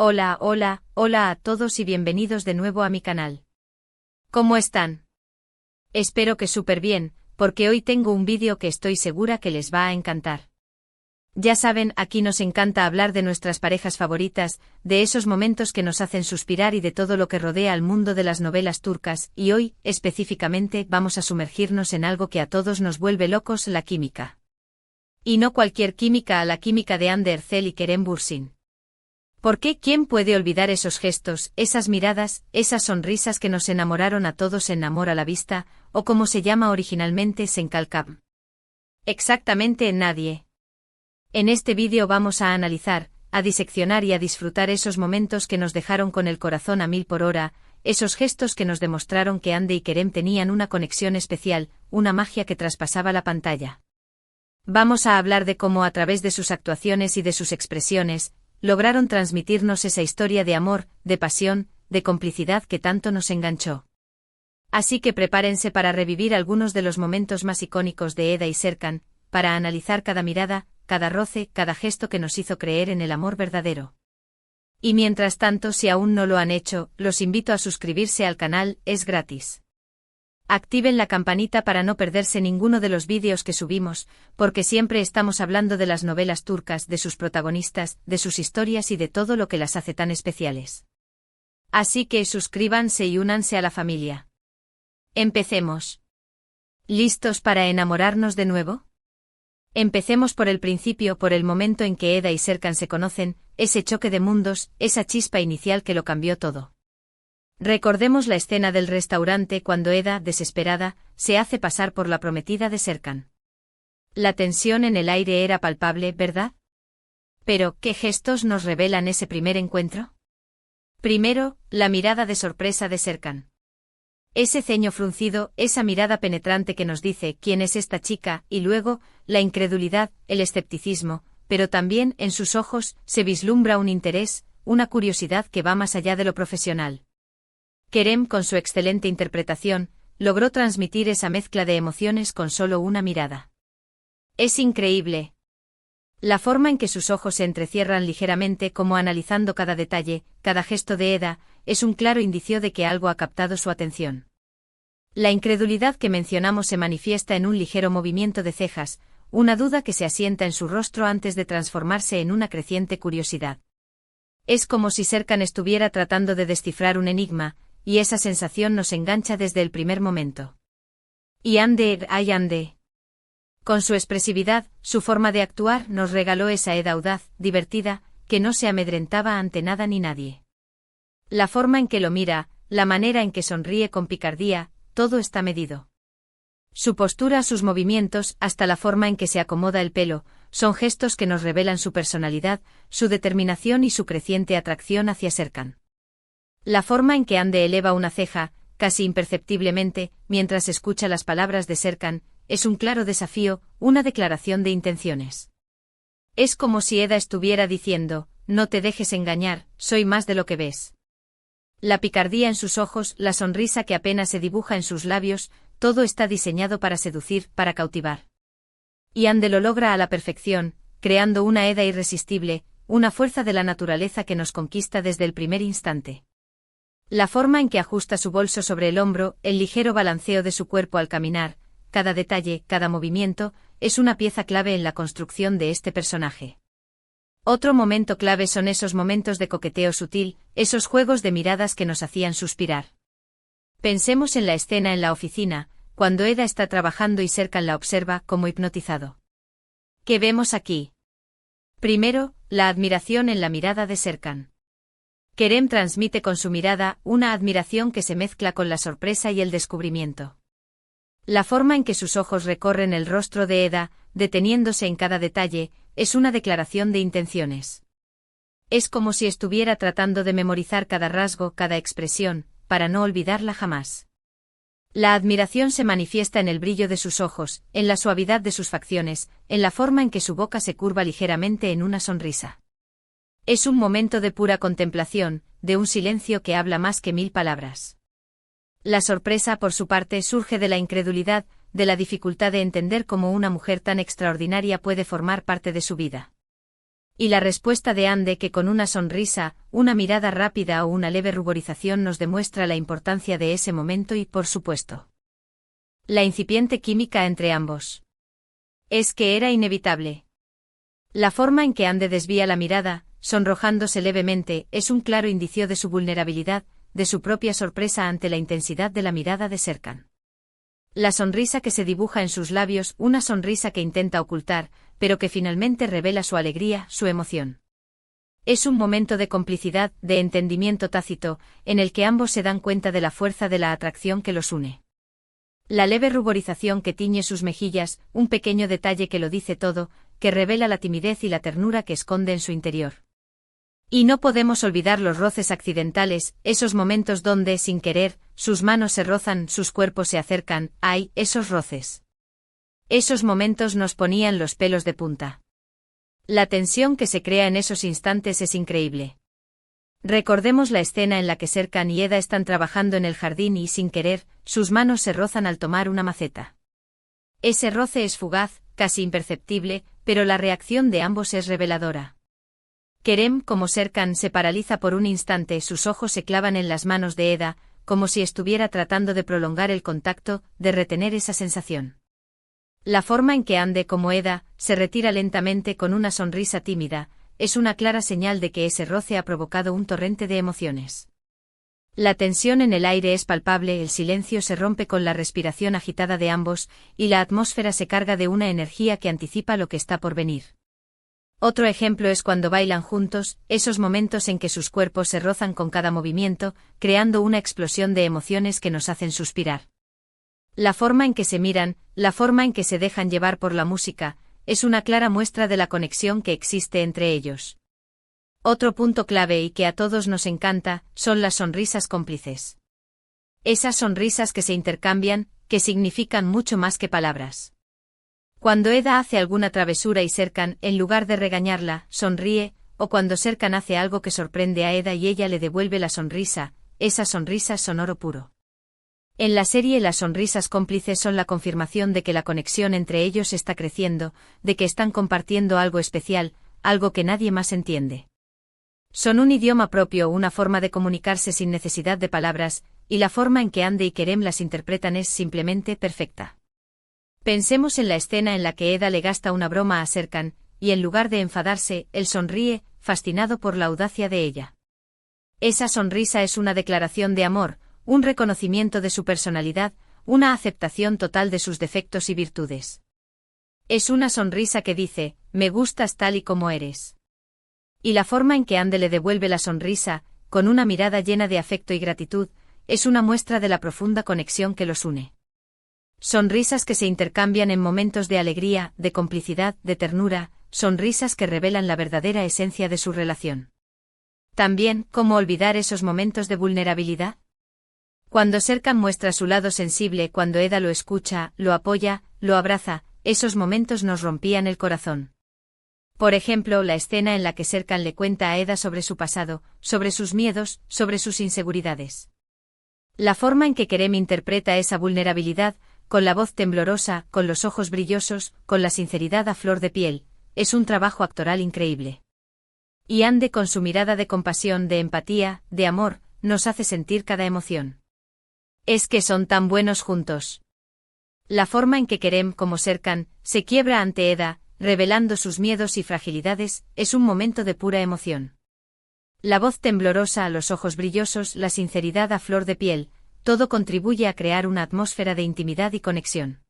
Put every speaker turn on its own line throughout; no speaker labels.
Hola, hola, hola a todos y bienvenidos de nuevo a mi canal. ¿Cómo están? Espero que súper bien, porque hoy tengo un vídeo que estoy segura que les va a encantar. Ya saben, aquí nos encanta hablar de nuestras parejas favoritas, de esos momentos que nos hacen suspirar y de todo lo que rodea al mundo de las novelas turcas, y hoy, específicamente, vamos a sumergirnos en algo que a todos nos vuelve locos, la química. Y no cualquier química, la química de Hande Erçel y Kerem Bürsin. ¿Por qué? ¿Quién puede olvidar esos gestos, esas miradas, esas sonrisas que nos enamoraron a todos en Amor a la Vista, o como se llama originalmente Sen Kalkam? Exactamente nadie. En este vídeo vamos a analizar, a diseccionar y a disfrutar esos momentos que nos dejaron con el corazón a 1000 por hora, esos gestos que nos demostraron que Hande y Kerem tenían una conexión especial, una magia que traspasaba la pantalla. Vamos a hablar de cómo a través de sus actuaciones y de sus expresiones, lograron transmitirnos esa historia de amor, de pasión, de complicidad que tanto nos enganchó. Así que prepárense para revivir algunos de los momentos más icónicos de Eda y Serkan, para analizar cada mirada, cada roce, cada gesto que nos hizo creer en el amor verdadero. Y mientras tanto, si aún no lo han hecho, los invito a suscribirse al canal, es gratis. Activen la campanita para no perderse ninguno de los vídeos que subimos, porque siempre estamos hablando de las novelas turcas, de sus protagonistas, de sus historias y de todo lo que las hace tan especiales. Así que suscríbanse y únanse a la familia. Empecemos. ¿Listos para enamorarnos de nuevo? Empecemos por el principio, por el momento en que Eda y Serkan se conocen, ese choque de mundos, esa chispa inicial que lo cambió todo. Recordemos la escena del restaurante cuando Eda, desesperada, se hace pasar por la prometida de Serkan. La tensión en el aire era palpable, ¿verdad? Pero, ¿qué gestos nos revelan ese primer encuentro? Primero, la mirada de sorpresa de Serkan. Ese ceño fruncido, esa mirada penetrante que nos dice quién es esta chica, y luego, la incredulidad, el escepticismo, pero también, en sus ojos, se vislumbra un interés, una curiosidad que va más allá de lo profesional. Kerem, con su excelente interpretación, logró transmitir esa mezcla de emociones con solo una mirada. Es increíble. La forma en que sus ojos se entrecierran ligeramente como analizando cada detalle, cada gesto de Eda, es un claro indicio de que algo ha captado su atención. La incredulidad que mencionamos se manifiesta en un ligero movimiento de cejas, una duda que se asienta en su rostro antes de transformarse en una creciente curiosidad. Es como si Serkan estuviera tratando de descifrar un enigma, y esa sensación nos engancha desde el primer momento. Y Hande, ay Hande. Con su expresividad, su forma de actuar nos regaló esa Eda audaz, divertida, que no se amedrentaba ante nada ni nadie. La forma en que lo mira, la manera en que sonríe con picardía, todo está medido. Su postura, sus movimientos, hasta la forma en que se acomoda el pelo, son gestos que nos revelan su personalidad, su determinación y su creciente atracción hacia Serkan. La forma en que Hande eleva una ceja, casi imperceptiblemente, mientras escucha las palabras de Serkan, es un claro desafío, una declaración de intenciones. Es como si Eda estuviera diciendo, no te dejes engañar, soy más de lo que ves. La picardía en sus ojos, la sonrisa que apenas se dibuja en sus labios, todo está diseñado para seducir, para cautivar. Y Hande lo logra a la perfección, creando una Eda irresistible, una fuerza de la naturaleza que nos conquista desde el primer instante. La forma en que ajusta su bolso sobre el hombro, el ligero balanceo de su cuerpo al caminar, cada detalle, cada movimiento, es una pieza clave en la construcción de este personaje. Otro momento clave son esos momentos de coqueteo sutil, esos juegos de miradas que nos hacían suspirar. Pensemos en la escena en la oficina, cuando Eda está trabajando y Serkan la observa como hipnotizado. ¿Qué vemos aquí? Primero, la admiración en la mirada de Serkan. Kerem transmite con su mirada una admiración que se mezcla con la sorpresa y el descubrimiento. La forma en que sus ojos recorren el rostro de Eda, deteniéndose en cada detalle, es una declaración de intenciones. Es como si estuviera tratando de memorizar cada rasgo, cada expresión, para no olvidarla jamás. La admiración se manifiesta en el brillo de sus ojos, en la suavidad de sus facciones, en la forma en que su boca se curva ligeramente en una sonrisa. Es un momento de pura contemplación, de un silencio que habla más que 1000 palabras. La sorpresa, por su parte, surge de la incredulidad, de la dificultad de entender cómo una mujer tan extraordinaria puede formar parte de su vida. Y la respuesta de Ande que con una sonrisa, una mirada rápida o una leve ruborización nos demuestra la importancia de ese momento y, por supuesto, la incipiente química entre ambos. Es que era inevitable. La forma en que Ande desvía la mirada, sonrojándose levemente, es un claro indicio de su vulnerabilidad, de su propia sorpresa ante la intensidad de la mirada de Serkan. La sonrisa que se dibuja en sus labios, una sonrisa que intenta ocultar, pero que finalmente revela su alegría, su emoción. Es un momento de complicidad, de entendimiento tácito, en el que ambos se dan cuenta de la fuerza de la atracción que los une. La leve ruborización que tiñe sus mejillas, un pequeño detalle que lo dice todo, que revela la timidez y la ternura que esconde en su interior. Y no podemos olvidar los roces accidentales, esos momentos donde, sin querer, sus manos se rozan, sus cuerpos se acercan, ¡ay, esos roces! Esos momentos nos ponían los pelos de punta. La tensión que se crea en esos instantes es increíble. Recordemos la escena en la que Serkan y Eda están trabajando en el jardín y, sin querer, sus manos se rozan al tomar una maceta. Ese roce es fugaz, casi imperceptible, pero la reacción de ambos es reveladora. Kerem, como Serkan, se paraliza por un instante, sus ojos se clavan en las manos de Eda, como si estuviera tratando de prolongar el contacto, de retener esa sensación. La forma en que Ande, como Eda, se retira lentamente con una sonrisa tímida, es una clara señal de que ese roce ha provocado un torrente de emociones. La tensión en el aire es palpable, el silencio se rompe con la respiración agitada de ambos, y la atmósfera se carga de una energía que anticipa lo que está por venir. Otro ejemplo es cuando bailan juntos, esos momentos en que sus cuerpos se rozan con cada movimiento, creando una explosión de emociones que nos hacen suspirar. La forma en que se miran, la forma en que se dejan llevar por la música, es una clara muestra de la conexión que existe entre ellos. Otro punto clave y que a todos nos encanta, son las sonrisas cómplices. Esas sonrisas que se intercambian, que significan mucho más que palabras. Cuando Eda hace alguna travesura y Serkan, en lugar de regañarla, sonríe, o cuando Serkan hace algo que sorprende a Eda y ella le devuelve la sonrisa, esas sonrisas son oro puro. En la serie las sonrisas cómplices son la confirmación de que la conexión entre ellos está creciendo, de que están compartiendo algo especial, algo que nadie más entiende. Son un idioma propio, una forma de comunicarse sin necesidad de palabras, y la forma en que Ande y Kerem las interpretan es simplemente perfecta. Pensemos en la escena en la que Eda le gasta una broma a Serkan, y en lugar de enfadarse, él sonríe, fascinado por la audacia de ella. Esa sonrisa es una declaración de amor, un reconocimiento de su personalidad, una aceptación total de sus defectos y virtudes. Es una sonrisa que dice, me gustas tal y como eres. Y la forma en que Ande le devuelve la sonrisa, con una mirada llena de afecto y gratitud, es una muestra de la profunda conexión que los une. Sonrisas que se intercambian en momentos de alegría, de complicidad, de ternura, sonrisas que revelan la verdadera esencia de su relación. También, ¿cómo olvidar esos momentos de vulnerabilidad? Cuando Serkan muestra su lado sensible, cuando Eda lo escucha, lo apoya, lo abraza, esos momentos nos rompían el corazón. Por ejemplo, la escena en la que Serkan le cuenta a Eda sobre su pasado, sobre sus miedos, sobre sus inseguridades. La forma en que Kerem interpreta esa vulnerabilidad, con la voz temblorosa, con los ojos brillosos, con la sinceridad a flor de piel, es un trabajo actoral increíble. Y Ande con su mirada de compasión, de empatía, de amor, nos hace sentir cada emoción. Es que son tan buenos juntos. La forma en que Kerem, como Serkan, se quiebra ante Eda, revelando sus miedos y fragilidades, es un momento de pura emoción. La voz temblorosa, los ojos brillosos, la sinceridad a flor de piel, todo contribuye a crear una atmósfera de intimidad y conexión.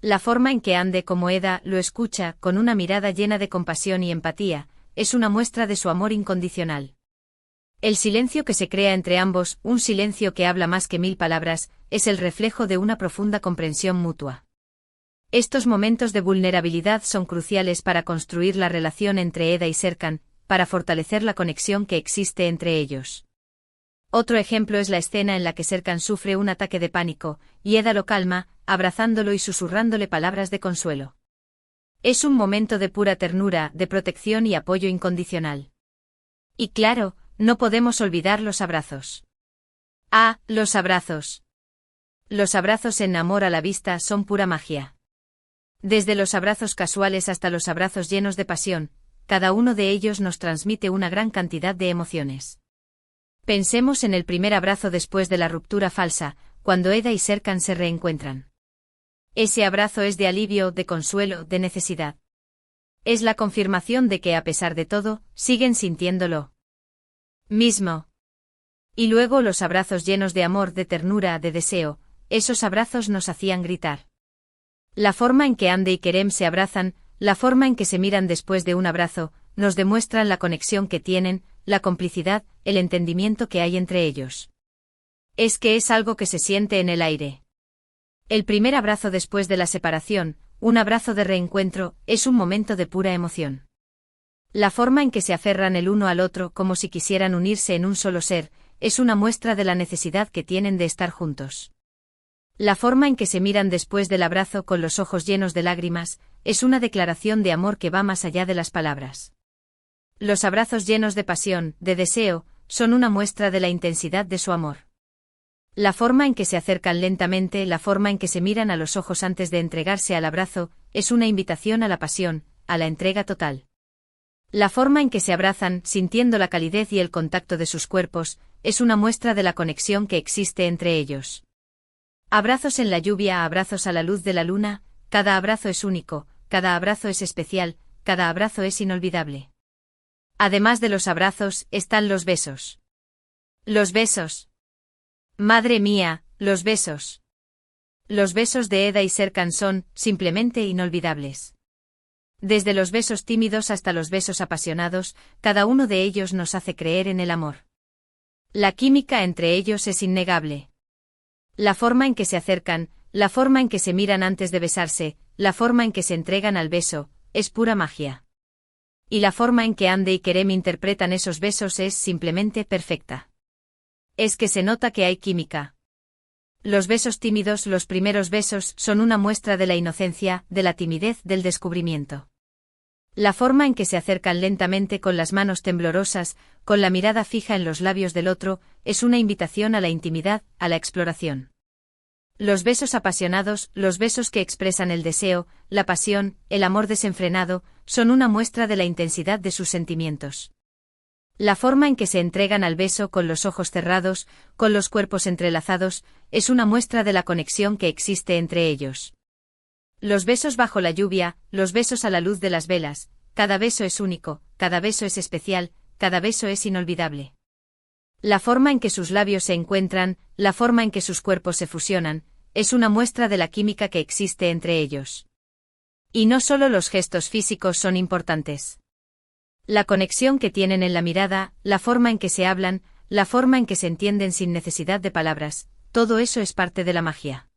La forma en que Ande, como Eda, lo escucha, con una mirada llena de compasión y empatía, es una muestra de su amor incondicional. El silencio que se crea entre ambos, un silencio que habla más que 1000 palabras, es el reflejo de una profunda comprensión mutua. Estos momentos de vulnerabilidad son cruciales para construir la relación entre Eda y Serkan, para fortalecer la conexión que existe entre ellos. Otro ejemplo es la escena en la que Serkan sufre un ataque de pánico, y Eda lo calma, abrazándolo y susurrándole palabras de consuelo. Es un momento de pura ternura, de protección y apoyo incondicional. Y claro, no podemos olvidar los abrazos. Ah, los abrazos. Los abrazos en Amor a la Vista son pura magia. Desde los abrazos casuales hasta los abrazos llenos de pasión, cada uno de ellos nos transmite una gran cantidad de emociones. Pensemos en el primer abrazo después de la ruptura falsa, cuando Eda y Serkan se reencuentran. Ese abrazo es de alivio, de consuelo, de necesidad. Es la confirmación de que a pesar de todo, siguen sintiéndolo mismo. Y luego los abrazos llenos de amor, de ternura, de deseo, esos abrazos nos hacían gritar. La forma en que Hande y Kerem se abrazan, la forma en que se miran después de un abrazo, nos demuestran la conexión que tienen, la complicidad, el entendimiento que hay entre ellos. Es que es algo que se siente en el aire. El primer abrazo después de la separación, un abrazo de reencuentro, es un momento de pura emoción. La forma en que se aferran el uno al otro como si quisieran unirse en un solo ser, es una muestra de la necesidad que tienen de estar juntos. La forma en que se miran después del abrazo con los ojos llenos de lágrimas, es una declaración de amor que va más allá de las palabras. Los abrazos llenos de pasión, de deseo, son una muestra de la intensidad de su amor. La forma en que se acercan lentamente, la forma en que se miran a los ojos antes de entregarse al abrazo, es una invitación a la pasión, a la entrega total. La forma en que se abrazan, sintiendo la calidez y el contacto de sus cuerpos, es una muestra de la conexión que existe entre ellos. Abrazos en la lluvia, abrazos a la luz de la luna, cada abrazo es único, cada abrazo es especial, cada abrazo es inolvidable. Además de los abrazos, están los besos. Los besos. Madre mía, los besos. Los besos de Eda y Serkan son, simplemente inolvidables. Desde los besos tímidos hasta los besos apasionados, cada uno de ellos nos hace creer en el amor. La química entre ellos es innegable. La forma en que se acercan, la forma en que se miran antes de besarse, la forma en que se entregan al beso, es pura magia. Y la forma en que Hande y Kerem interpretan esos besos es simplemente perfecta. Es que se nota que hay química. Los besos tímidos, los primeros besos, son una muestra de la inocencia, de la timidez, del descubrimiento. La forma en que se acercan lentamente con las manos temblorosas, con la mirada fija en los labios del otro, es una invitación a la intimidad, a la exploración. Los besos apasionados, los besos que expresan el deseo, la pasión, el amor desenfrenado, son una muestra de la intensidad de sus sentimientos. La forma en que se entregan al beso con los ojos cerrados, con los cuerpos entrelazados, es una muestra de la conexión que existe entre ellos. Los besos bajo la lluvia, los besos a la luz de las velas, cada beso es único, cada beso es especial, cada beso es inolvidable. La forma en que sus labios se encuentran, la forma en que sus cuerpos se fusionan, es una muestra de la química que existe entre ellos. Y no solo los gestos físicos son importantes. La conexión que tienen en la mirada, la forma en que se hablan, la forma en que se entienden sin necesidad de palabras, todo eso es parte de la magia.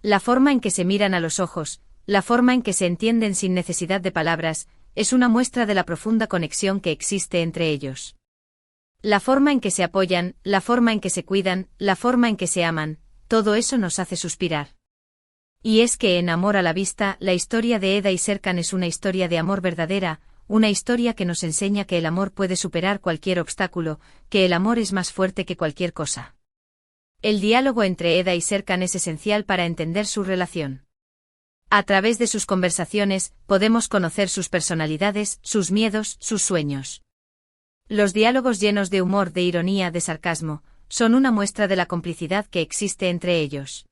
La forma en que se miran a los ojos, la forma en que se entienden sin necesidad de palabras, es una muestra de la profunda conexión que existe entre ellos. La forma en que se apoyan, la forma en que se cuidan, la forma en que se aman, todo eso nos hace suspirar. Y es que en Amor a la Vista, la historia de Eda y Serkan es una historia de amor verdadera, una historia que nos enseña que el amor puede superar cualquier obstáculo, que el amor es más fuerte que cualquier cosa. El diálogo entre Eda y Serkan es esencial para entender su relación. A través de sus conversaciones, podemos conocer sus personalidades, sus miedos, sus sueños. Los diálogos llenos de humor, de ironía, de sarcasmo, son una muestra de la complicidad que existe entre ellos.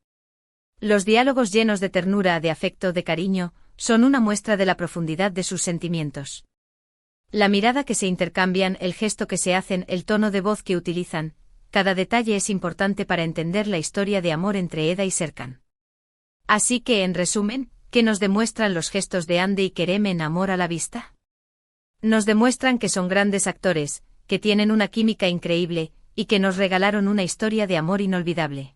Los diálogos llenos de ternura, de afecto, de cariño, son una muestra de la profundidad de sus sentimientos. La mirada que se intercambian, el gesto que se hacen, el tono de voz que utilizan, cada detalle es importante para entender la historia de amor entre Eda y Serkan. Así que, en resumen, ¿qué nos demuestran los gestos de Hande y Kerem en Amor a la Vista? Nos demuestran que son grandes actores, que tienen una química increíble, y que nos regalaron una historia de amor inolvidable.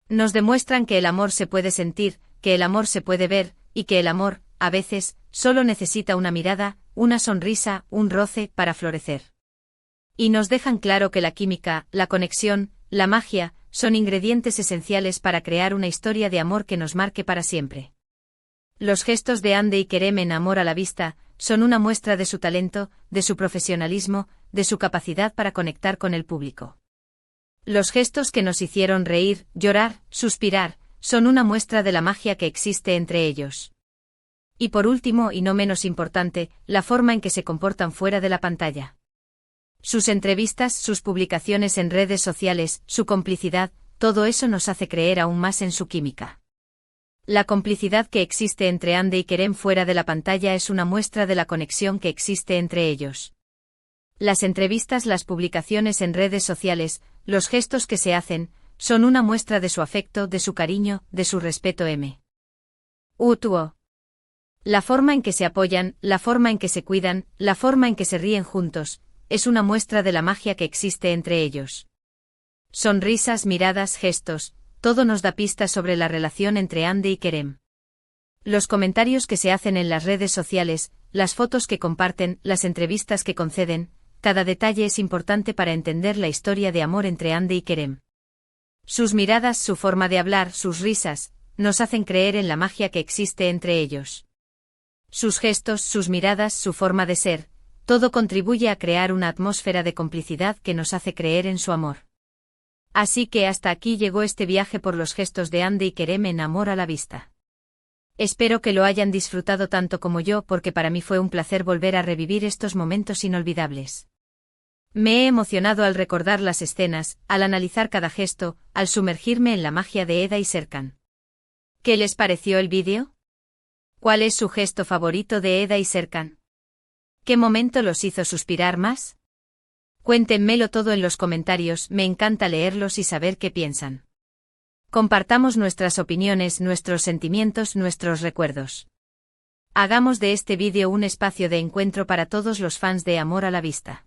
Nos demuestran que el amor se puede sentir, que el amor se puede ver, y que el amor, a veces, solo necesita una mirada, una sonrisa, un roce, para florecer. Y nos dejan claro que la química, la conexión, la magia, son ingredientes esenciales para crear una historia de amor que nos marque para siempre. Los gestos de Hande y Kerem en Amor a la Vista son una muestra de su talento, de su profesionalismo, de su capacidad para conectar con el público. Los gestos que nos hicieron reír, llorar, suspirar, son una muestra de la magia que existe entre ellos. Y por último, y no menos importante, la forma en que se comportan fuera de la pantalla. Sus entrevistas, sus publicaciones en redes sociales, su complicidad, todo eso nos hace creer aún más en su química. La complicidad que existe entre Ande y Kerem fuera de la pantalla es una muestra de la conexión que existe entre ellos. Las entrevistas, las publicaciones en redes sociales, los gestos que se hacen, son una muestra de su afecto, de su cariño, de su respeto. Utuo. La forma en que se apoyan, la forma en que se cuidan, la forma en que se ríen juntos, es una muestra de la magia que existe entre ellos. Sonrisas, miradas, gestos, todo nos da pistas sobre la relación entre Ande y Kerem. Los comentarios que se hacen en las redes sociales, las fotos que comparten, las entrevistas que conceden, cada detalle es importante para entender la historia de amor entre Ande y Kerem. Sus miradas, su forma de hablar, sus risas, nos hacen creer en la magia que existe entre ellos. Sus gestos, sus miradas, su forma de ser, todo contribuye a crear una atmósfera de complicidad que nos hace creer en su amor. Así que hasta aquí llegó este viaje por los gestos de Ande y Kerem en Amor a la Vista. Espero que lo hayan disfrutado tanto como yo, porque para mí fue un placer volver a revivir estos momentos inolvidables. Me he emocionado al recordar las escenas, al analizar cada gesto, al sumergirme en la magia de Eda y Serkan. ¿Qué les pareció el vídeo? ¿Cuál es su gesto favorito de Eda y Serkan? ¿Qué momento los hizo suspirar más? Cuéntenmelo todo en los comentarios, me encanta leerlos y saber qué piensan. Compartamos nuestras opiniones, nuestros sentimientos, nuestros recuerdos. Hagamos de este vídeo un espacio de encuentro para todos los fans de Amor a la Vista.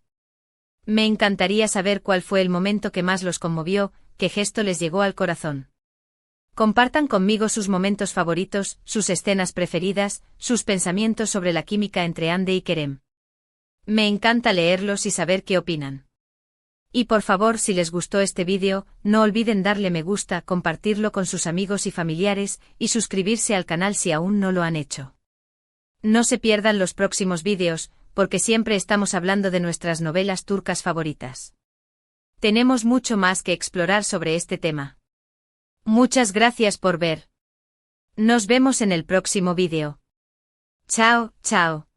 Me encantaría saber cuál fue el momento que más los conmovió, qué gesto les llegó al corazón. Compartan conmigo sus momentos favoritos, sus escenas preferidas, sus pensamientos sobre la química entre Ande y Kerem. Me encanta leerlos y saber qué opinan. Y por favor, si les gustó este vídeo, no olviden darle me gusta, compartirlo con sus amigos y familiares, y suscribirse al canal si aún no lo han hecho. No se pierdan los próximos vídeos, porque siempre estamos hablando de nuestras novelas turcas favoritas. Tenemos mucho más que explorar sobre este tema. Muchas gracias por ver. Nos vemos en el próximo vídeo. Chao, chao.